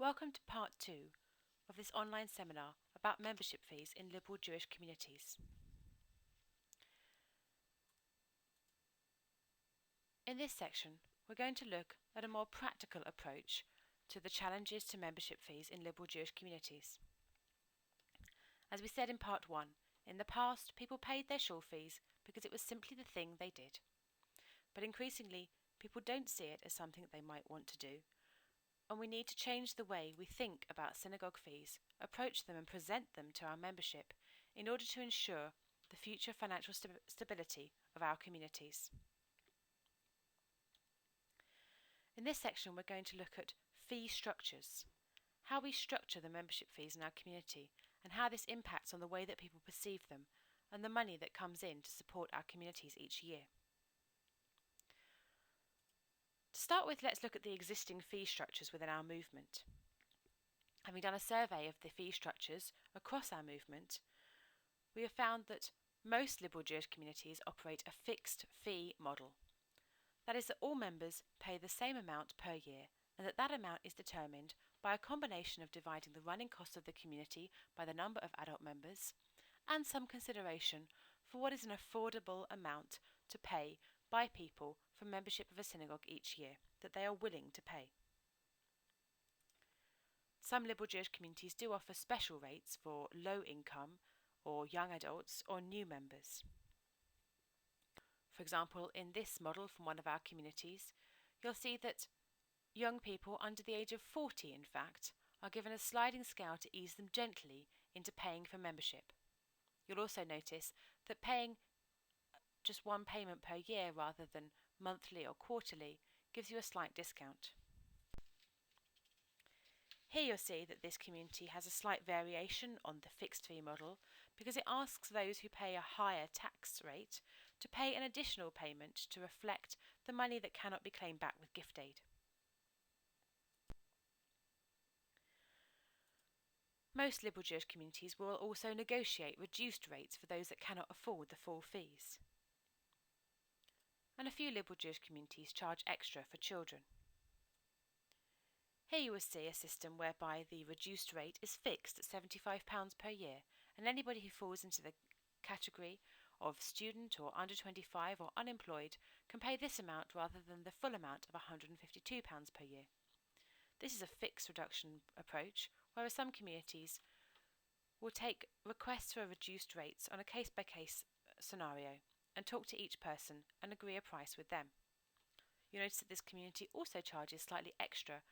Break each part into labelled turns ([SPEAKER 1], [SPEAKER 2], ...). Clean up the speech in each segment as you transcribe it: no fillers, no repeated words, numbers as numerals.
[SPEAKER 1] Welcome to part 2 of this online seminar about membership fees in liberal Jewish communities. In this section, we're going to look at a more practical approach to the challenges to membership fees in liberal Jewish communities. As we said in part 1, in the past people paid their shul fees because it was simply the thing they did. But increasingly, people don't see it as something they might want to do, and we need to change the way we think about synagogue fees, approach them and present them to our membership in order to ensure the future financial stability of our communities. In this section, we're going to look at fee structures, how we structure the membership fees in our community, and how this impacts on the way that people perceive them and the money that comes in to support our communities each year. To start with, let's look at the existing fee structures within our movement. Having done a survey of the fee structures across our movement, we have found that most liberal Jewish communities operate a fixed fee model. That is, that all members pay the same amount per year, and that amount is determined by a combination of dividing the running costs of the community by the number of adult members, and some consideration for what is an affordable amount to pay by people for membership of a synagogue each year that they are willing to pay. Some liberal Jewish communities do offer special rates for low income or young adults or new members. For example, in this model from one of our communities, you'll see that young people under the age of 40, in fact, are given a sliding scale to ease them gently into paying for membership. You'll also notice that paying just one payment per year rather than monthly or quarterly gives you a slight discount. Here you'll see that this community has a slight variation on the fixed fee model because it asks those who pay a higher tax rate to pay an additional payment to reflect the money that cannot be claimed back with gift aid. Most liberal Jewish communities will also negotiate reduced rates for those that cannot afford the full fees. And a few liberal Jewish communities charge extra for children. Here you will see a system whereby the reduced rate is fixed at £75 per year, and anybody who falls into the category of student or under 25 or unemployed can pay this amount rather than the full amount of £152 per year. This is a fixed reduction approach, whereas some communities will take requests for reduced rates on a case-by-case scenario and talk to each person and agree a price with them. You notice that this community also charges slightly extra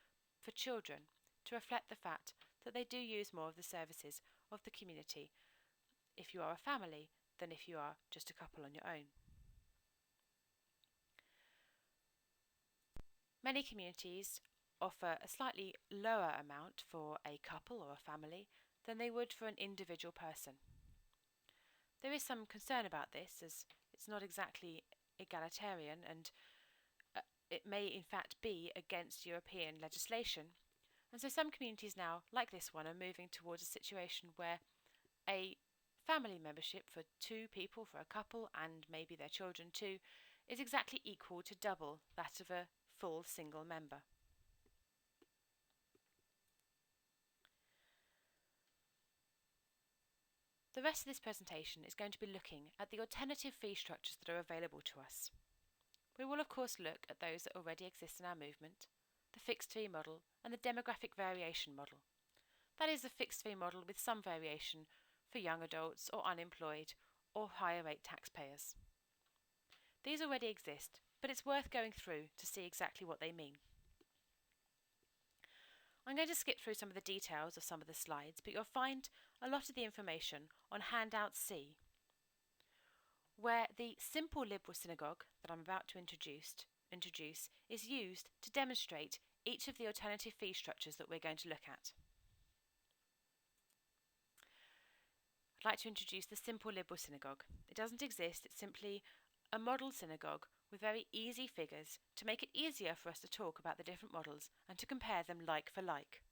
[SPEAKER 1] for children to reflect the fact that they do use more of the services of the community if you are a family than if you are just a couple on your own. Many communities offer a slightly lower amount for a couple or a family than they would for an individual person. There is some concern about this, as it's not exactly egalitarian and it may in fact be against European legislation, and so some communities now, like this one, are moving towards a situation where a family membership for two people, for a couple and maybe their children too, is exactly equal to double that of a full single member. The rest of this presentation is going to be looking at the alternative fee structures that are available to us. We will of course look at those that already exist in our movement, the fixed fee model and the demographic variation model. That is a fixed fee model with some variation for young adults or unemployed or higher rate taxpayers. These already exist, but it's worth going through to see exactly what they mean. I'm going to skip through some of the details of some of the slides, but you'll find a lot of the information on handout C, where the simple liberal synagogue that I'm about to introduce is used to demonstrate each of the alternative fee structures that we're going to look at. I'd like to introduce the simple liberal synagogue. It doesn't exist, it's simply a model synagogue with very easy figures to make it easier for us to talk about the different models and to compare them like for like.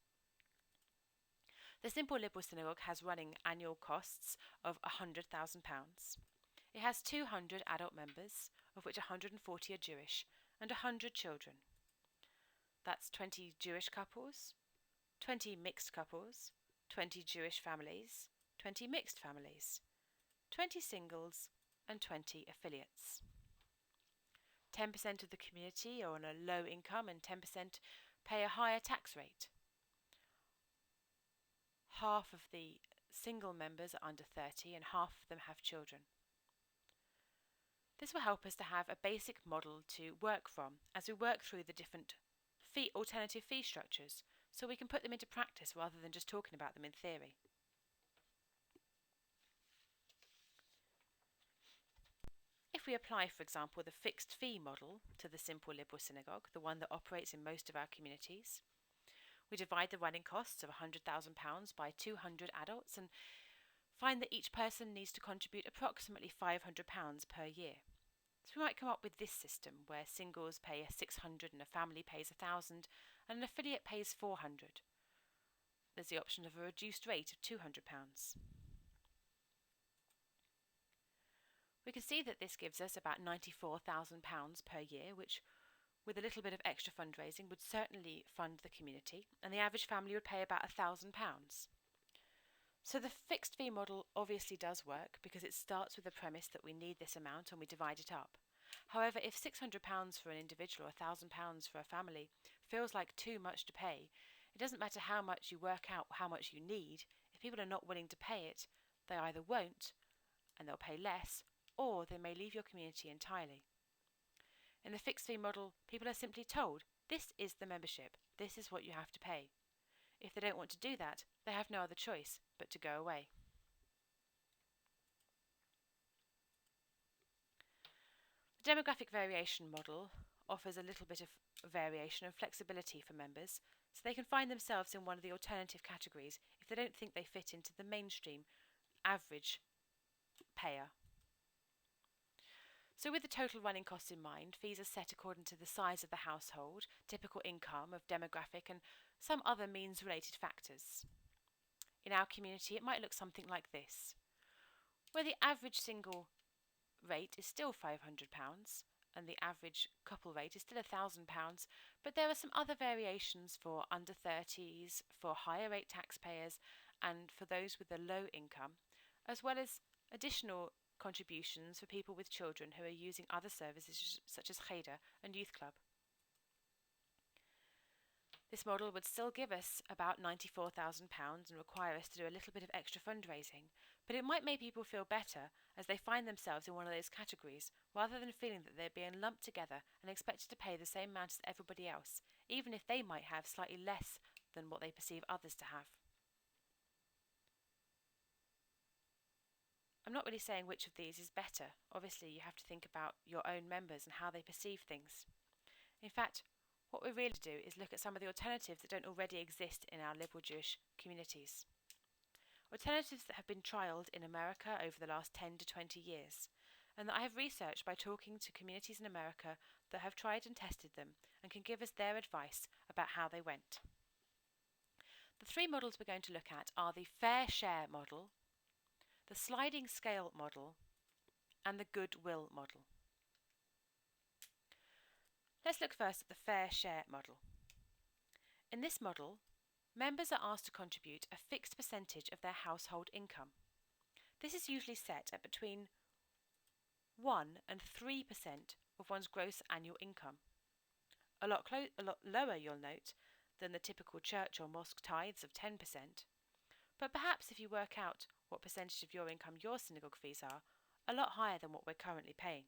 [SPEAKER 1] The simple liberal synagogue has running annual costs of £100,000. It has 200 adult members, of which 140 are Jewish, and 100 children. That's 20 Jewish couples, 20 mixed couples, 20 Jewish families, 20 mixed families, 20 singles, and 20 affiliates. 10% of the community are on a low income and 10% pay a higher tax rate. Half of the single members are under 30 and half of them have children. This will help us to have a basic model to work from as we work through the different alternative fee structures, so we can put them into practice rather than just talking about them in theory. If we apply, for example, the fixed fee model to the simple liberal synagogue, the one that operates in most of our communities, we divide the running costs of £100,000 by 200 adults and find that each person needs to contribute approximately £500 per year. So we might come up with this system where singles pay £600 and a family pays £1,000 and an affiliate pays £400. There's the option of a reduced rate of £200. We can see that this gives us about £94,000 per year, which, with a little bit of extra fundraising, would certainly fund the community, and the average family would pay about £1,000. So the fixed fee model obviously does work because it starts with the premise that we need this amount and we divide it up. However, if £600 for an individual or £1,000 for a family feels like too much to pay, it doesn't matter how much you work out how much you need. If people are not willing to pay it, they either won't and they'll pay less, or they may leave your community entirely. In the fixed fee model, people are simply told, this is the membership, this is what you have to pay. If they don't want to do that, they have no other choice but to go away. The demographic variation model offers a little bit of variation and flexibility for members, so they can find themselves in one of the alternative categories if they don't think they fit into the mainstream average payer. So with the total running costs in mind, fees are set according to the size of the household, typical income, of demographic and some other means-related factors. In our community, it might look something like this, where the average single rate is still £500 and the average couple rate is still £1,000, but there are some other variations for under 30s, for higher rate taxpayers and for those with a low income, as well as additional contributions for people with children who are using other services such as cheder and youth club. This model would still give us about £94,000 and require us to do a little bit of extra fundraising, but it might make people feel better as they find themselves in one of those categories rather than feeling that they're being lumped together and expected to pay the same amount as everybody else, even if they might have slightly less than what they perceive others to have. I'm not really saying which of these is better. Obviously, you have to think about your own members and how they perceive things. In fact, what we really do is look at some of the alternatives that don't already exist in our liberal Jewish communities. Alternatives that have been trialled in America over the last 10 to 20 years, and that I have researched by talking to communities in America that have tried and tested them and can give us their advice about how they went. The three models we're going to look at are the fair share model, the sliding scale model, and the goodwill model. Let's look first at the fair share model. In this model, members are asked to contribute a fixed percentage of their household income. This is usually set at between 1 and 3% of one's gross annual income. A lot lower, you'll note, than the typical church or mosque tithes of 10%. But perhaps if you work out what percentage of your income your synagogue fees are, a lot higher than what we're currently paying.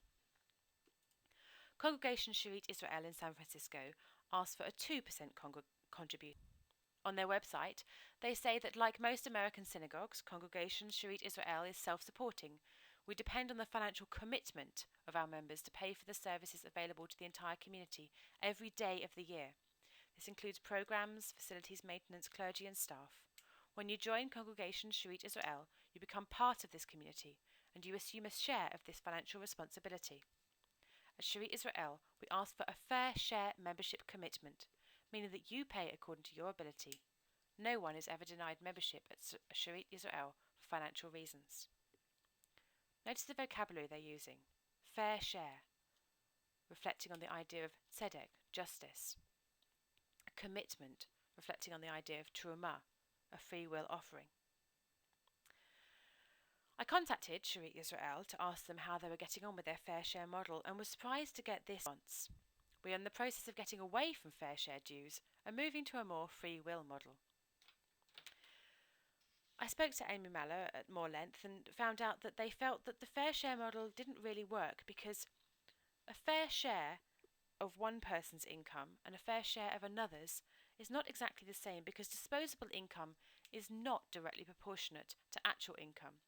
[SPEAKER 1] Congregation Sharit Israel in San Francisco asks for a 2% contribution. On their website, they say that like most American synagogues, Congregation Sharit Israel is self-supporting. We depend on the financial commitment of our members to pay for the services available to the entire community every day of the year. This includes programs, facilities maintenance, clergy and staff. When you join Congregation Sharit Israel, you become part of this community and you assume a share of this financial responsibility. At Sharit Israel, we ask for a fair share membership commitment, meaning that you pay according to your ability. No one is ever denied membership at Sharit Israel for financial reasons. Notice the vocabulary they're using. Fair share, reflecting on the idea of tzedek, justice. A commitment, reflecting on the idea of terumah, a free will offering. I contacted Sharit Israel to ask them how they were getting on with their fair share model and was surprised to get this response. We are in the process of getting away from fair share dues and moving to a more free will model. I spoke to Amy Mallow at more length and found out that they felt that the fair share model didn't really work because a fair share of one person's income and a fair share of another's is not exactly the same because disposable income is not directly proportionate to actual income.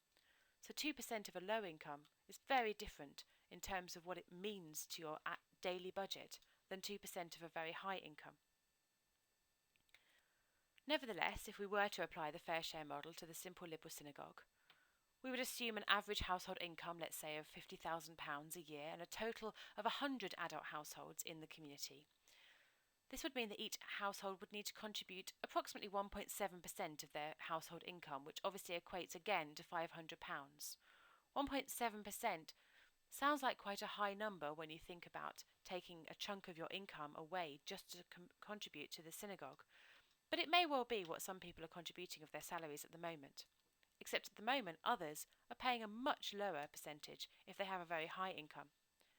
[SPEAKER 1] So 2% of a low income is very different in terms of what it means to your daily budget than 2% of a very high income. Nevertheless, if we were to apply the fair share model to the simple liberal synagogue, we would assume an average household income, let's say, of £50,000 a year and a total of 100 adult households in the community. This would mean that each household would need to contribute approximately 1.7% of their household income, which obviously equates again to £500. 1.7% sounds like quite a high number when you think about taking a chunk of your income away just to contribute to the synagogue. But it may well be what some people are contributing of their salaries at the moment. Except at the moment, others are paying a much lower percentage if they have a very high income.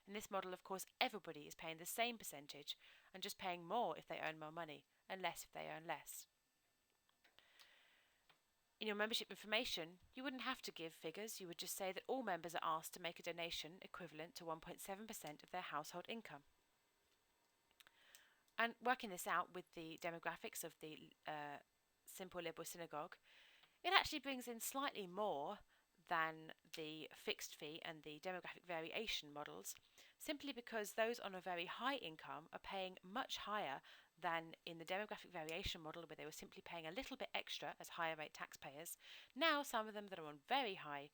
[SPEAKER 1] In this model, of course, everybody is paying the same percentage and just paying more if they earn more money and less if they earn less. In your membership information, you wouldn't have to give figures. You would just say that all members are asked to make a donation equivalent to 1.7% of their household income. And working this out with the demographics of the simple liberal synagogue, it actually brings in slightly more than the fixed fee and the demographic variation models, simply because those on a very high income are paying much higher than in the demographic variation model, where they were simply paying a little bit extra as higher rate taxpayers. Now some of them that are on very high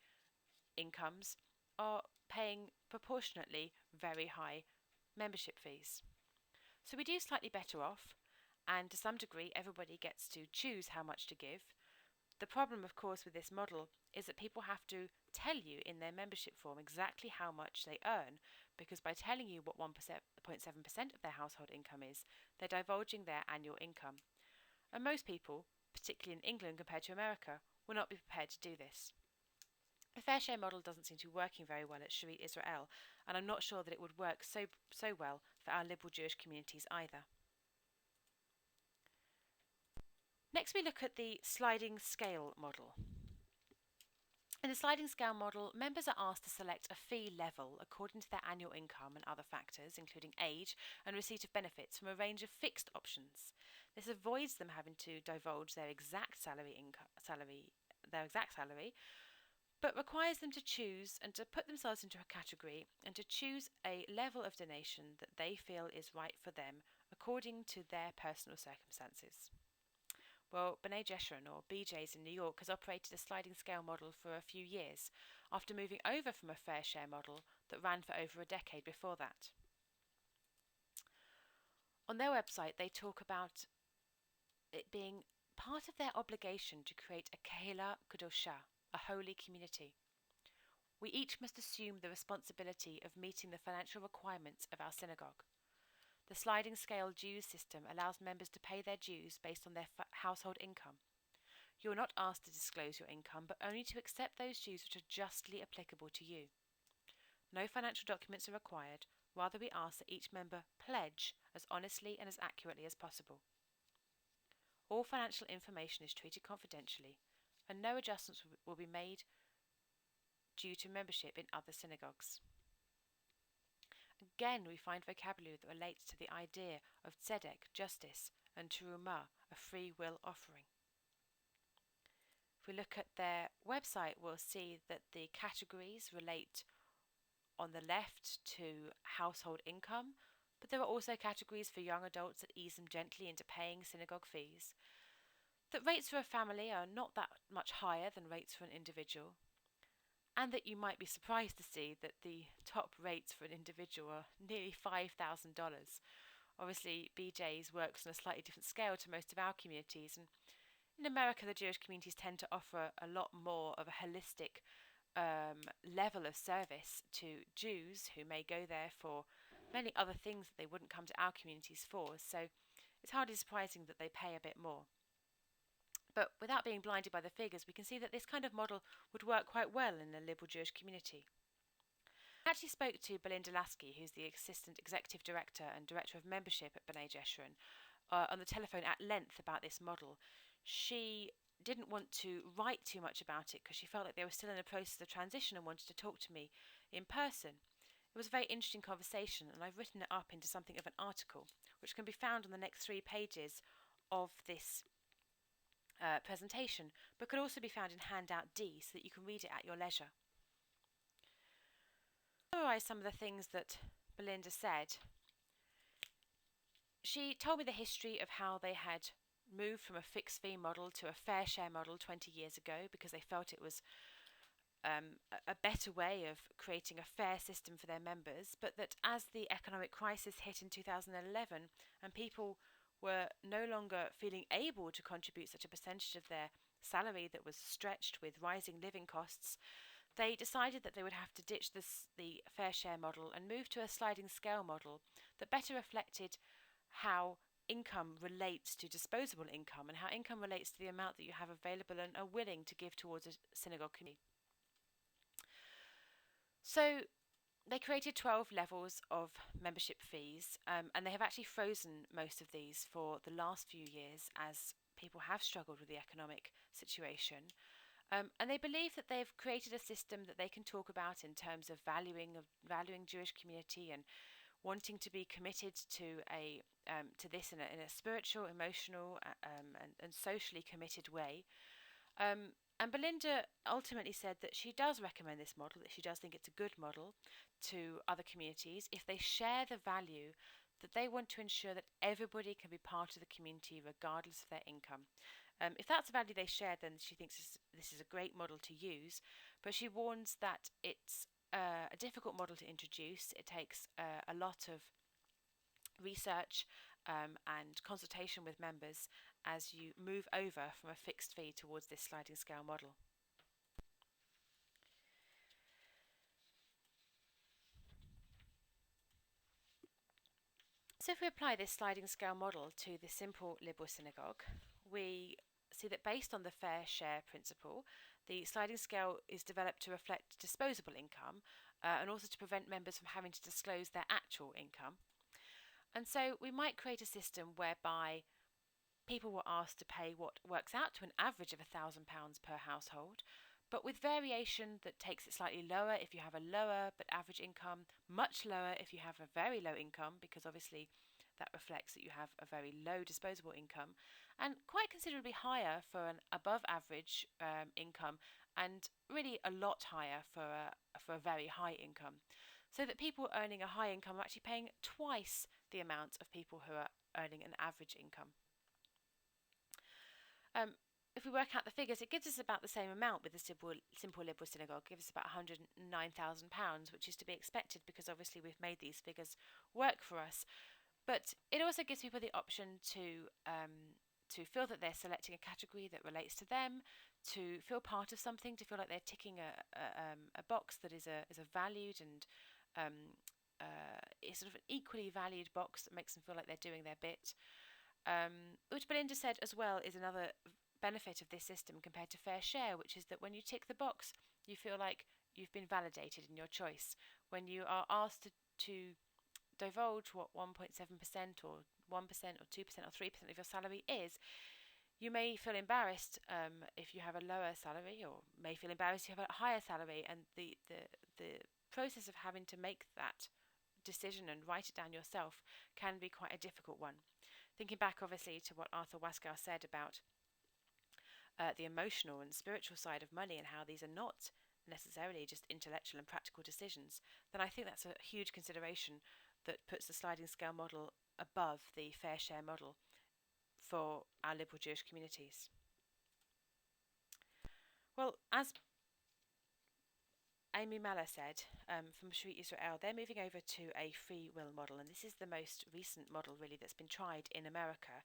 [SPEAKER 1] incomes are paying proportionately very high membership fees. So we do slightly better off, and to some degree everybody gets to choose how much to give. The problem, of course, with this model is that people have to tell you in their membership form exactly how much they earn, because by telling you what 1.7% of their household income is, they're divulging their annual income. And most people, particularly in England compared to America, will not be prepared to do this. The fair share model doesn't seem to be working very well at Sharit Israel, and I'm not sure that it would work so well for our liberal Jewish communities either. Next, we look at the sliding scale model. In the sliding scale model, members are asked to select a fee level according to their annual income and other factors, including age and receipt of benefits, from a range of fixed options. This avoids them having to divulge their exact salary, but requires them to choose and to put themselves into a category and to choose a level of donation that they feel is right for them according to their personal circumstances. Well, B'nai Jeshurun, or BJ's in New York, has operated a sliding scale model for a few years, after moving over from a fair share model that ran for over a decade before that. On their website, they talk about it being part of their obligation to create a Kehillah Kedoshah, a holy community. We each must assume the responsibility of meeting the financial requirements of our synagogue. The sliding scale dues system allows members to pay their dues based on their household income. You are not asked to disclose your income, but only to accept those dues which are justly applicable to you. No financial documents are required. Rather, we ask that each member pledge as honestly and as accurately as possible. All financial information is treated confidentially, and no adjustments will be made due to membership in other synagogues. Again, we find vocabulary that relates to the idea of tzedek, justice, and terumah, a free will offering. If we look at their website, we'll see that the categories relate on the left to household income, but there are also categories for young adults that ease them gently into paying synagogue fees. That rates for a family are not that much higher than rates for an individual, and that you might be surprised to see that the top rates for an individual are nearly $5,000. Obviously, BJ's works on a slightly different scale to most of our communities, and in America the Jewish communities tend to offer a lot more of a holistic level of service to Jews who may go there for many other things that they wouldn't come to our communities for. So it's hardly surprising that they pay a bit more. But without being blinded by the figures, we can see that this kind of model would work quite well in a liberal Jewish community. I actually spoke to Belinda Lasky, who's the Assistant Executive Director and Director of Membership at B'nai Jeshurun, on the telephone at length about this model. She didn't want to write too much about it because she felt like they were still in a process of transition and wanted to talk to me in person. It was a very interesting conversation, and I've written it up into something of an article, which can be found on the next 3 pages of this presentation, but could also be found in handout D so that you can read it at your leisure. To summarise some of the things that Belinda said, she told me the history of how they had moved from a fixed fee model to a fair share model 20 years ago because they felt it was a better way of creating a fair system for their members, but that as the economic crisis hit in 2011 and people were no longer feeling able to contribute such a percentage of their salary that was stretched with rising living costs, they decided that they would have to ditch the fair share model and move to a sliding scale model that better reflected how income relates to disposable income and how income relates to the amount that you have available and are willing to give towards a synagogue community. So they created 12 levels of membership fees, and they have actually frozen most of these for the last few years as people have struggled with the economic situation. And they believe that they've created a system that they can talk about in terms of valuing Jewish community and wanting to be committed to this in a spiritual, emotional, and socially committed way. And Belinda ultimately said that she does recommend this model, that she does think it's a good model to other communities if they share the value that they want to ensure that everybody can be part of the community regardless of their income. If that's a value they share, then she thinks this is a great model to use, but she warns that it's a difficult model to introduce. It takes a lot of research and consultation with members as you move over from a fixed fee towards this sliding scale model. So if we apply this sliding scale model to the simple liberal synagogue, we see that based on the fair share principle, the sliding scale is developed to reflect disposable income and also to prevent members from having to disclose their actual income. And so we might create a system whereby people were asked to pay what works out to an average of £1,000 per household, but with variation that takes it slightly lower if you have a lower but average income, much lower if you have a very low income, because obviously that reflects that you have a very low disposable income, and quite considerably higher for an above average income, and really a lot higher for a very high income. So that people earning a high income are actually paying twice the amount of people who are earning an average income. If we work out the figures, it gives us about the same amount with the simple liberal synagogue. It gives us about £109,000, which is to be expected because obviously we've made these figures work for us. But it also gives people the option to feel that they're selecting a category that relates to them, to feel part of something, to feel like they're ticking a box that is a valued and is sort of an equally valued box that makes them feel like they're doing their bit. Which Belinda said as well is another benefit of this system compared to fair share, which is that when you tick the box, you feel like you've been validated in your choice. When you are asked to divulge what 1.7% or 1% or 2% or 3% of your salary is, you may feel embarrassed if you have a lower salary, or may feel embarrassed if you have a higher salary, and the process of having to make that decision and write it down yourself can be quite a difficult one. Thinking back obviously to what Arthur Waskow said about the emotional and spiritual side of money and how these are not necessarily just intellectual and practical decisions, then I think that's a huge consideration that puts the sliding scale model above the fair share model for our liberal Jewish communities. Well, as Amy Miller said from Shri Israel, they're moving over to a free will model, and this is the most recent model really that's been tried in America.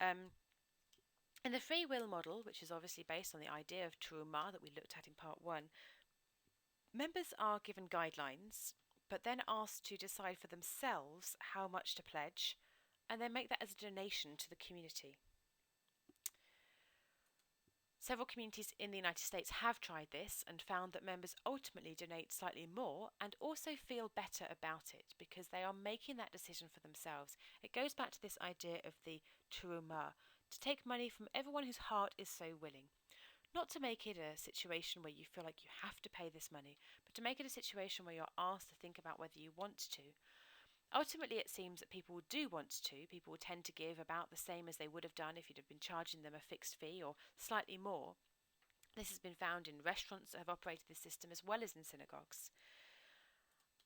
[SPEAKER 1] In the free will model, which is obviously based on the idea of Terumah that we looked at in part 1, members are given guidelines but then asked to decide for themselves how much to pledge and then make that as a donation to the community. Several communities in the United States have tried this and found that members ultimately donate slightly more and also feel better about it because they are making that decision for themselves. It goes back to this idea of the terumah, to take money from everyone whose heart is so willing. Not to make it a situation where you feel like you have to pay this money, but to make it a situation where you're asked to think about whether you want to. Ultimately, it seems that people do want to. People will tend to give about the same as they would have done if you'd have been charging them a fixed fee or slightly more. This has been found in restaurants that have operated this system as well as in synagogues.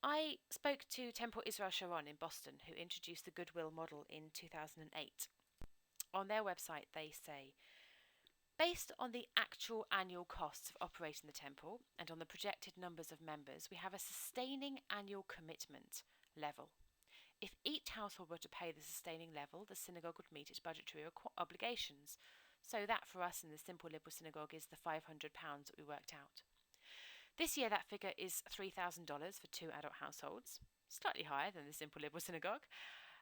[SPEAKER 1] I spoke to Temple Israel Sharon in Boston, who introduced the Goodwill model in 2008. On their website, they say, based on the actual annual costs of operating the temple and on the projected numbers of members, we have a sustaining annual commitment level. If each household were to pay the sustaining level, the synagogue would meet its budgetary obligations. So that for us in the simple liberal synagogue is the £500 that we worked out. This year that figure is $3,000 for 2 adult households, slightly higher than the simple liberal synagogue,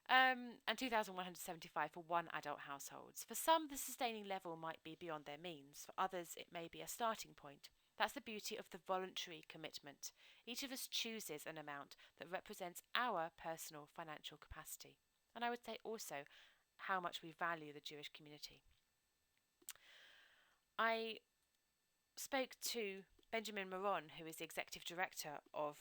[SPEAKER 1] and $2,175 for 1 adult household. For some, the sustaining level might be beyond their means. For others, it may be a starting point. That's the beauty of the voluntary commitment. Each of us chooses an amount that represents our personal financial capacity. And I would say also how much we value the Jewish community. I spoke to Benjamin Moron, who is the executive director of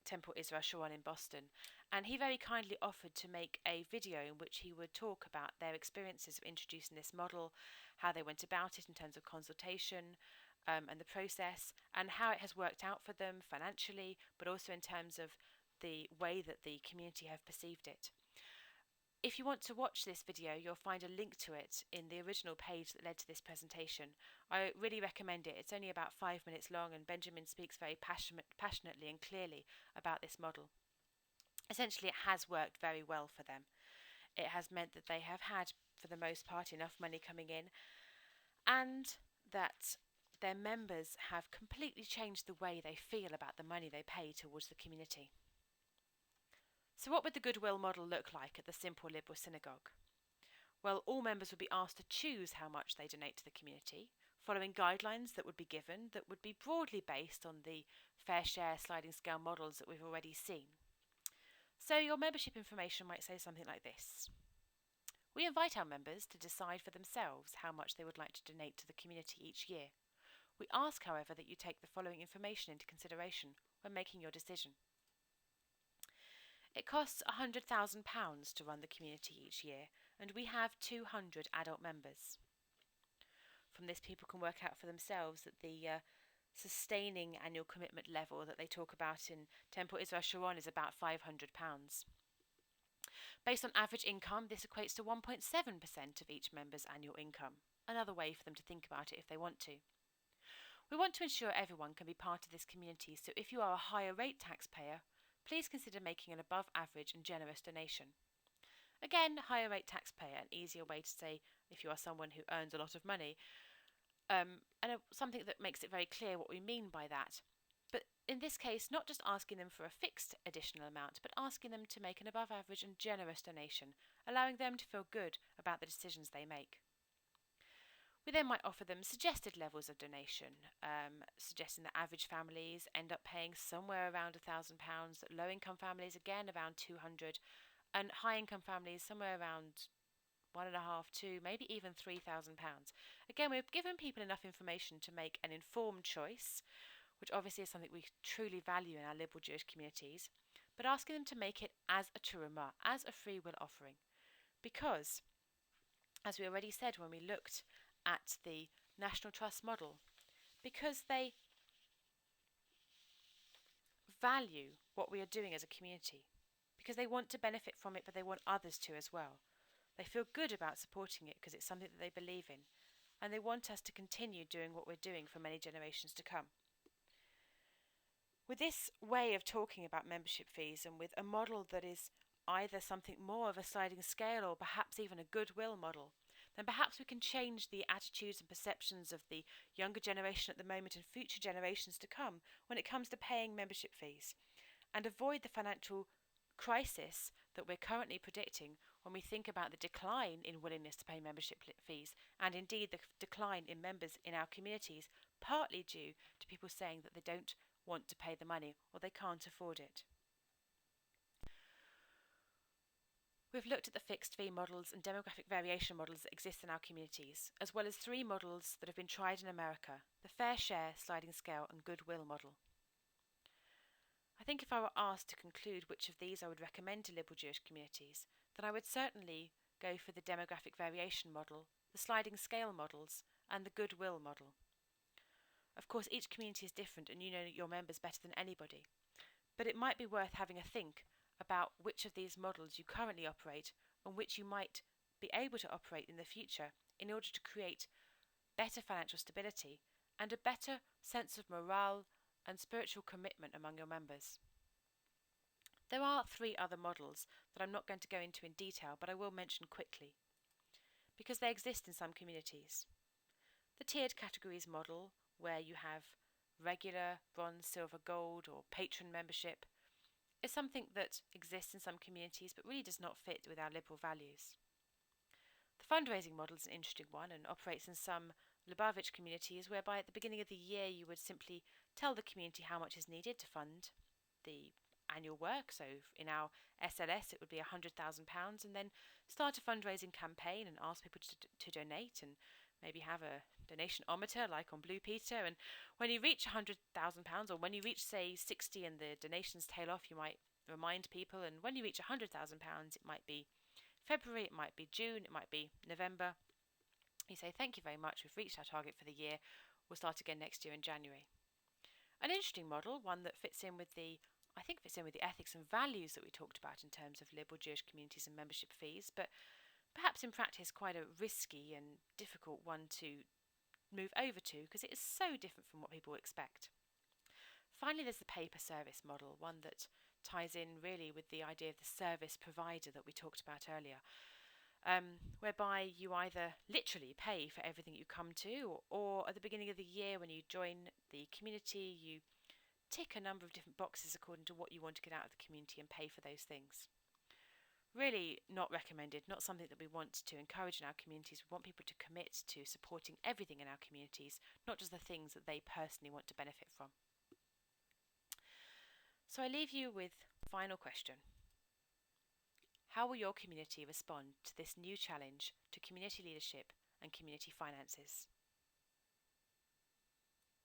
[SPEAKER 1] Temple Israel Sharon in Boston, and he very kindly offered to make a video in which he would talk about their experiences of introducing this model, how they went about it in terms of consultation and the process, and how it has worked out for them financially, but also in terms of the way that the community have perceived it. If you want to watch this video, you'll find a link to it in the original page that led to this presentation. I really recommend it. It's only about 5 minutes long, and Benjamin speaks very passionately and clearly about this model. Essentially, it has worked very well for them. It has meant that they have had, for the most part, enough money coming in, and that their members have completely changed the way they feel about the money they pay towards the community. So what would the Goodwill model look like at the simple liberal synagogue? Well, all members would be asked to choose how much they donate to the community, following guidelines that would be given that would be broadly based on the fair share sliding scale models that we've already seen. So your membership information might say something like this. We invite our members to decide for themselves how much they would like to donate to the community each year. We ask, however, that you take the following information into consideration when making your decision. It costs £100,000 to run the community each year, and we have 200 adult members. From this, people can work out for themselves that the sustaining annual commitment level that they talk about in Temple Israel Sharon is about £500. Based on average income, this equates to 1.7% of each member's annual income. Another way for them to think about it if they want to. We want to ensure everyone can be part of this community, so if you are a higher rate taxpayer, please consider making an above average and generous donation. Again, higher rate taxpayer, an easier way to say if you are someone who earns a lot of money, something that makes it very clear what we mean by that. But in this case, not just asking them for a fixed additional amount, but asking them to make an above average and generous donation, allowing them to feel good about the decisions they make. We then might offer them suggested levels of donation, suggesting that average families end up paying somewhere around £1,000, that low-income families again around 200, and high-income families somewhere around £1,500, £2,000, maybe even £3,000. Again, we've given people enough information to make an informed choice, which obviously is something we truly value in our liberal Jewish communities, but asking them to make it as a terumah, as a free will offering, because, as we already said when we looked at the National Trust model, because they value what we are doing as a community, because they want to benefit from it, but they want others to as well. They feel good about supporting it because it's something that they believe in, and they want us to continue doing what we're doing for many generations to come. With this way of talking about membership fees, and with a model that is either something more of a sliding scale or perhaps even a goodwill model, then perhaps we can change the attitudes and perceptions of the younger generation at the moment and future generations to come when it comes to paying membership fees, and avoid the financial crisis that we're currently predicting when we think about the decline in willingness to pay membership fees, and indeed the decline in members in our communities, partly due to people saying that they don't want to pay the money or they can't afford it. We've looked at the fixed fee models and demographic variation models that exist in our communities, as well as 3 models that have been tried in America: the fair share, sliding scale, and goodwill model. I think if I were asked to conclude which of these I would recommend to liberal Jewish communities, then I would certainly go for the demographic variation model, the sliding scale models, and the goodwill model. Of course, each community is different and you know your members better than anybody, but it might be worth having a think about which of these models you currently operate and which you might be able to operate in the future in order to create better financial stability and a better sense of morale and spiritual commitment among your members. There are 3 other models that I'm not going to go into in detail, but I will mention quickly, because they exist in some communities. The tiered categories model, where you have regular, bronze, silver, gold, or patron membership, is something that exists in some communities but really does not fit with our liberal values. The fundraising model is an interesting one and operates in some Lubavitch communities, whereby at the beginning of the year you would simply tell the community how much is needed to fund the annual work. So in our SLS it would be £100,000, and then start a fundraising campaign and ask people to donate, and maybe have a donation-ometer like on Blue Peter. And when you reach £100,000, or when you reach say 60 and the donations tail off, you might remind people. And when you reach £100,000, it might be February, it might be June, it might be November. You say, thank you very much, we've reached our target for the year, we'll start again next year in January. An interesting model, one that fits in with the ethics and values that we talked about in terms of liberal Jewish communities and membership fees, but perhaps in practice quite a risky and difficult one to move over to, because it is so different from what people expect. Finally, there's the pay-per-service model, one that ties in really with the idea of the service provider that we talked about earlier, whereby you either literally pay for everything you come to, or at the beginning of the year when you join the community, you tick a number of different boxes according to what you want to get out of the community and pay for those things. Really not recommended, not something that we want to encourage in our communities. We want people to commit to supporting everything in our communities, not just the things that they personally want to benefit from. So I leave you with a final question. How will your community respond to this new challenge to community leadership and community finances?